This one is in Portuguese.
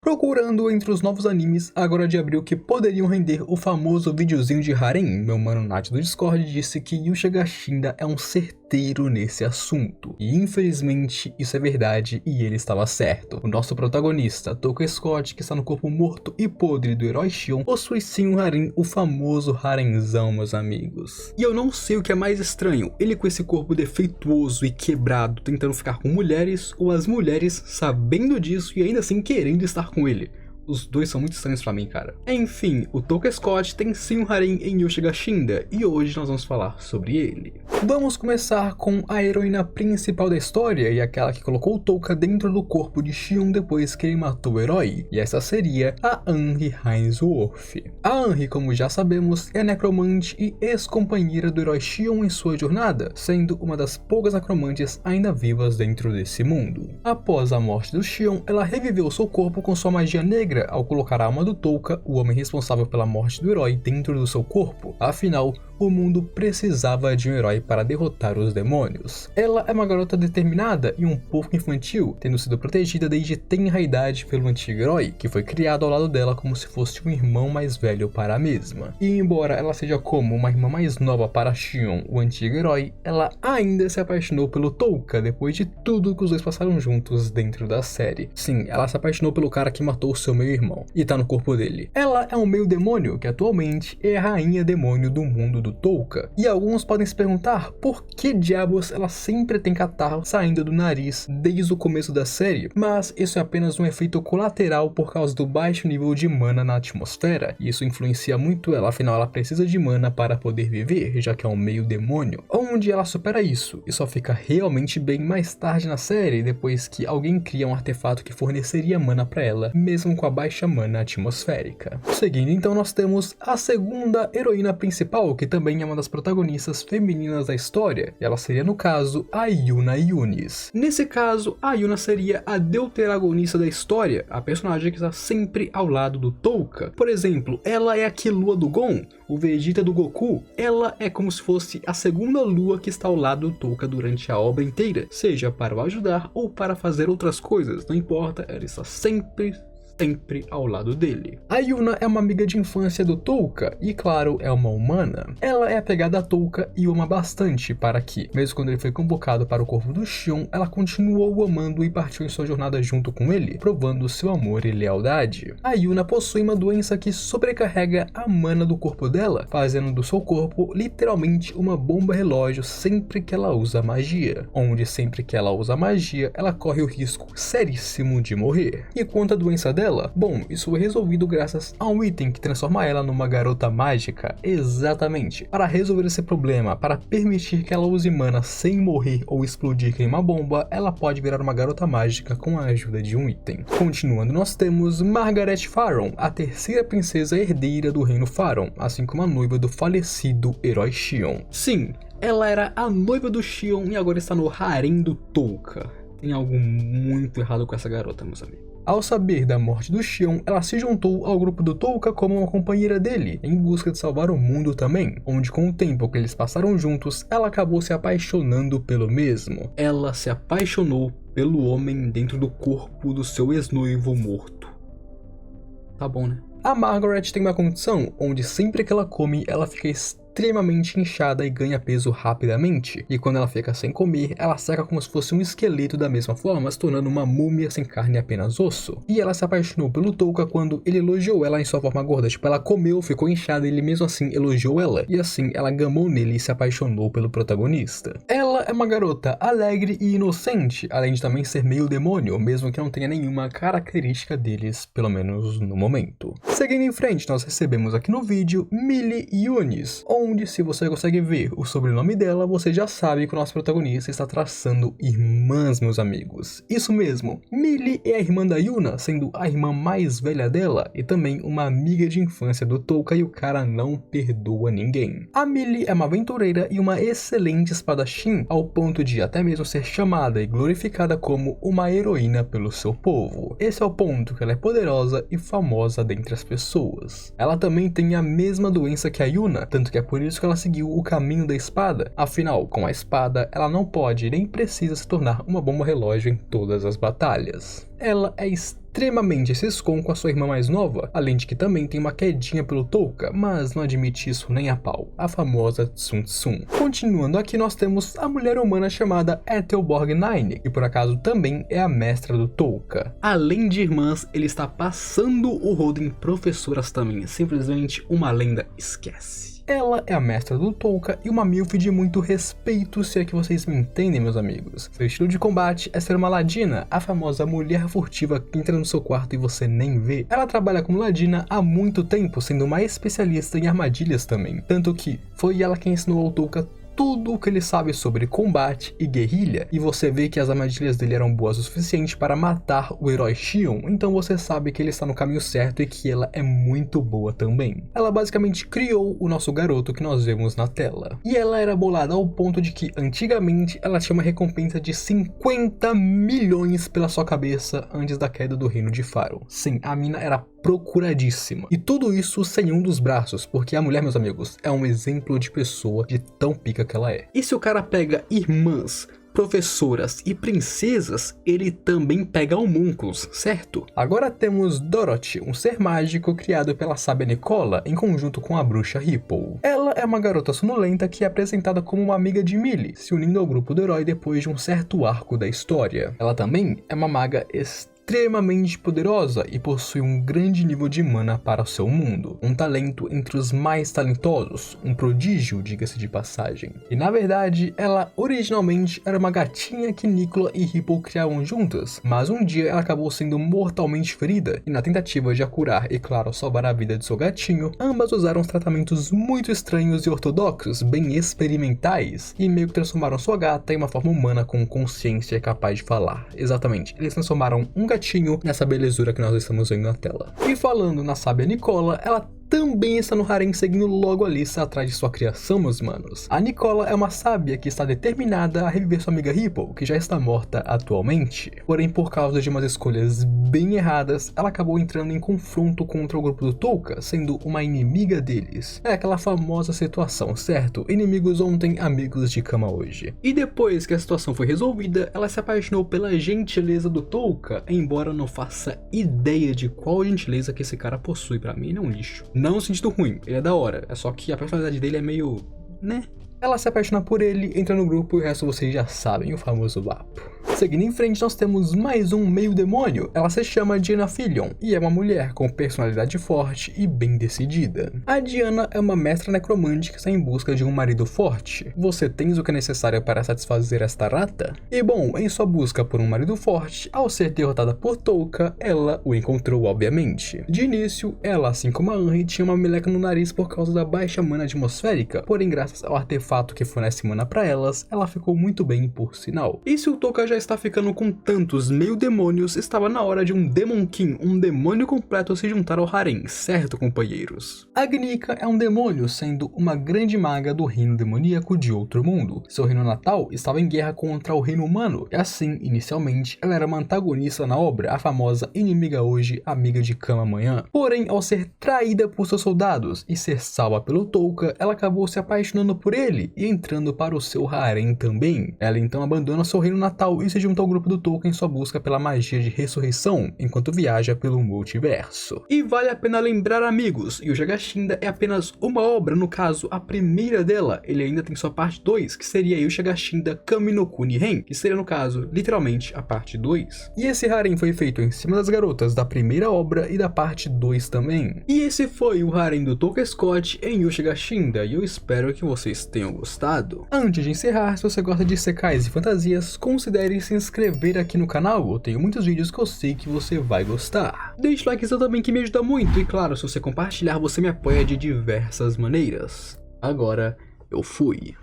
Procurando entre os novos animes agora de abril que poderiam render o famoso videozinho de harem, meu mano Nath do Discord disse que Yusha Gashinda é um certeiro nesse assunto. E infelizmente isso é verdade e ele estava certo. O nosso protagonista, Touka Scott, que está no corpo morto e podre do herói Shion, possui sim um harem, o famoso harenzão, meus amigos. E eu não sei o que é mais estranho, ele com esse corpo defeituoso e quebrado tentando ficar com mulheres, ou as mulheres sabendo disso e ainda assim querendo estar com ele. Os dois são muito estranhos pra mim, cara. Enfim, o Touka Scott tem sim um harem em Yusha Gashinda e hoje nós vamos falar sobre ele. Vamos começar com a heroína principal da história e aquela que colocou o Touka dentro do corpo de Shion depois que ele matou o herói, e essa seria a Anri Ainsworth. A Anri, como já sabemos, é necromante e ex-companheira do herói Shion em sua jornada, sendo uma das poucas necromantes ainda vivas dentro desse mundo. Após a morte do Shion, ela reviveu seu corpo com sua magia negra ao colocar a alma do Touka, o homem responsável pela morte do herói, dentro do seu corpo. Afinal, o mundo precisava de um herói para derrotar os demônios. Ela é uma garota determinada e um pouco infantil, tendo sido protegida desde tenra idade pelo antigo herói, que foi criado ao lado dela como se fosse um irmão mais velho para a mesma. E embora ela seja como uma irmã mais nova para Shion, o antigo herói, ela ainda se apaixonou pelo Touka depois de tudo que os dois passaram juntos dentro da série. Sim, ela se apaixonou pelo cara que matou o seu meio-irmão e tá no corpo dele. Ela é um meio-demônio que atualmente é a rainha demônio do mundo do Touka. E alguns podem se perguntar por que diabos ela sempre tem catarro saindo do nariz desde o começo da série, mas isso é apenas um efeito colateral por causa do baixo nível de mana na atmosfera, e isso influencia muito ela, afinal ela precisa de mana para poder viver, já que é um meio-demônio. Onde ela supera isso e só fica realmente bem mais tarde na série, depois que alguém cria um artefato que forneceria mana para ela, mesmo com a baixa mana atmosférica. Seguindo então, nós temos a segunda heroína principal, que também é uma das protagonistas femininas da história, e ela seria no caso a Yuna Yunis. Nesse caso, a Yuna seria a deuteragonista da história, a personagem que está sempre ao lado do Touka. Por exemplo, ela é a Killua do Gon, o Vegeta do Goku. Ela é como se fosse a segunda lua que está ao lado do Touka durante a obra inteira, seja para o ajudar ou para fazer outras coisas, não importa, ela está sempre ao lado dele. A Yuna é uma amiga de infância do Touka e, claro, é uma humana. Ela é apegada a Touka e o ama bastante, para que, mesmo quando ele foi convocado para o corpo do Shion, ela continuou o amando e partiu em sua jornada junto com ele, provando seu amor e lealdade. A Yuna possui uma doença que sobrecarrega a mana do corpo dela, fazendo do seu corpo literalmente uma bomba relógio sempre que ela usa magia, onde sempre que ela usa magia, ela corre o risco seríssimo de morrer. E quanto à doença dela, bom, isso foi resolvido graças a um item que transforma ela numa garota mágica. Exatamente. Para resolver esse problema, para permitir que ela use mana sem morrer ou explodir que nem uma bomba, ela pode virar uma garota mágica com a ajuda de um item. Continuando, nós temos Margaret Faron, a terceira princesa herdeira do reino Faron, assim como a noiva do falecido herói Shion. Sim, ela era a noiva do Shion e agora está no harem do Touka. Tem algo muito errado com essa garota, meus amigos. Ao saber da morte do Shion, ela se juntou ao grupo do Touka como uma companheira dele, em busca de salvar o mundo também, onde com o tempo que eles passaram juntos, ela acabou se apaixonando pelo mesmo. Ela se apaixonou pelo homem dentro do corpo do seu ex-noivo morto. Tá bom, né? A Margaret tem uma condição onde sempre que ela come, ela fica extremamente inchada e ganha peso rapidamente, e quando ela fica sem comer, ela seca como se fosse um esqueleto da mesma forma, se tornando uma múmia sem carne e apenas osso. E ela se apaixonou pelo Touka quando ele elogiou ela em sua forma gorda, tipo, ela comeu, ficou inchada e ele mesmo assim elogiou ela, e assim ela gamou nele e se apaixonou pelo protagonista. Ela é uma garota alegre e inocente, além de também ser meio demônio, mesmo que não tenha nenhuma característica deles, pelo menos no momento. Seguindo em frente, nós recebemos aqui no vídeo Millie Yunis, onde, se você consegue ver o sobrenome dela, você já sabe que o nosso protagonista está traçando irmãs, meus amigos. Isso mesmo, Millie é a irmã da Yuna, sendo a irmã mais velha dela e também uma amiga de infância do Touka, e o cara não perdoa ninguém. A Millie é uma aventureira e uma excelente espadachim, ao ponto de até mesmo ser chamada e glorificada como uma heroína pelo seu povo. Esse é o ponto que ela é poderosa e famosa dentre as pessoas. Ela também tem a mesma doença que a Yuna, tanto que é por isso que ela seguiu o caminho da espada. Afinal, com a espada, ela não pode nem precisa se tornar uma bomba relógio em todas as batalhas. ela é extremamente ciscom com a sua irmã mais nova, além de que também tem uma quedinha pelo Touka, mas não admite isso nem a pau, a famosa Tsum Tsum. Continuando aqui, nós temos a mulher humana chamada Æthelborg 9, que por acaso também é a mestra do Touka. Além de irmãs, ele está passando o rodo em professoras também, simplesmente uma lenda, esquece. Ela é a mestra do Touka e uma milf de muito respeito, se é que vocês me entendem, meus amigos. Seu estilo de combate é ser uma ladina, a famosa mulher furtiva que entra no seu quarto e você nem vê. Ela trabalha como ladina há muito tempo, sendo uma especialista em armadilhas também. Tanto que foi ela quem ensinou ao Touka tudo o que ele sabe sobre combate e guerrilha, e você vê que as armadilhas dele eram boas o suficiente para matar o herói Xion, então você sabe que ele está no caminho certo e que ela é muito boa também. Ela basicamente criou o nosso garoto que nós vemos na tela. E ela era bolada ao ponto de que, antigamente, ela tinha uma recompensa de 50 milhões pela sua cabeça antes da queda do reino de Faro. Sim, a mina era procuradíssima. E tudo isso sem um dos braços, porque a mulher, meus amigos, é um exemplo de pessoa de tão pica que ela é. E se o cara pega irmãs, professoras e princesas, ele também pega homúnculos, certo? Agora temos Dorothy, um ser mágico criado pela sábia Nicola em conjunto com a bruxa Ripple. Ela é uma garota sonolenta que é apresentada como uma amiga de Millie, se unindo ao grupo do herói depois de um certo arco da história. Ela também é uma maga extremamente poderosa e possui um grande nível de mana para o seu mundo, um talento entre os mais talentosos, um prodígio, diga-se de passagem. E na verdade, ela originalmente era uma gatinha que Nicola e Ripple criavam juntas, mas um dia ela acabou sendo mortalmente ferida, e na tentativa de a curar e claro, salvar a vida de seu gatinho, ambas usaram tratamentos muito estranhos e ortodoxos, bem experimentais, e meio que transformaram sua gata em uma forma humana com consciência capaz de falar. Exatamente, eles transformaram um gatinho nessa belezura que nós estamos vendo na tela. E falando na sábia Nicola, ela também está no harém seguindo logo a lista atrás de sua criação, meus manos. A Nicola é uma sábia que está determinada a reviver sua amiga Ripple, que já está morta atualmente. Porém, por causa de umas escolhas bem erradas, ela acabou entrando em confronto contra o grupo do Touka, sendo uma inimiga deles. É aquela famosa situação, certo? Inimigos ontem, amigos de cama hoje. E depois que a situação foi resolvida, ela se apaixonou pela gentileza do Touka, embora não faça ideia de qual gentileza que esse cara possui. Pra mim, ele é um lixo. Não no sentido ruim, ele é da hora, é só que a personalidade dele é meio, né? Ela se apaixona por ele, entra no grupo e o resto vocês já sabem, o famoso vapo. Seguindo em frente, nós temos mais um meio demônio. Ela se chama Diana Fillion e é uma mulher com personalidade forte e bem decidida. A Diana é uma mestra necromante que está em busca de um marido forte. Você tens o que é necessário para satisfazer esta rata? E bom, em sua busca por um marido forte, ao ser derrotada por Touka, ela o encontrou obviamente. De início, ela, assim como a Henry, tinha uma meleca no nariz por causa da baixa mana atmosférica, porém graças ao artefato que fornece mana para elas, ela ficou muito bem por sinal. E se o Touka já está ficando com tantos meio demônios, estava na hora de um Demon King, um demônio completo, se juntar ao harém, certo, companheiros? A Gnika é um demônio, sendo uma grande maga do reino demoníaco de outro mundo. Seu reino natal estava em guerra contra o reino humano, e assim, inicialmente, ela era uma antagonista na obra, a famosa inimiga hoje, amiga de cama amanhã. Porém, ao ser traída por seus soldados e ser salva pelo Touka, ela acabou se apaixonando por ele e entrando para o seu harém também. Ela então abandona seu reino natal e se junta ao grupo do Touka em sua busca pela magia de ressurreição, enquanto viaja pelo multiverso. E vale a pena lembrar, amigos, Yuja Gashinda é apenas uma obra, no caso, a primeira dela. Ele ainda tem sua parte 2, que seria Yuja Gashinda Kami no Kuni Ren, que seria, no caso, literalmente a parte 2. E esse harém foi feito em cima das garotas da primeira obra e da parte 2 também. E esse foi o harém do Touka Scott em Yuja Gashinda, e eu espero que vocês tenham gostado. Antes de encerrar, se você gosta de secais e fantasias, considere se inscrever aqui no canal, eu tenho muitos vídeos que eu sei que você vai gostar. Deixe o likezão também que me ajuda muito, e claro, se você compartilhar, você me apoia de diversas maneiras. Agora, eu fui.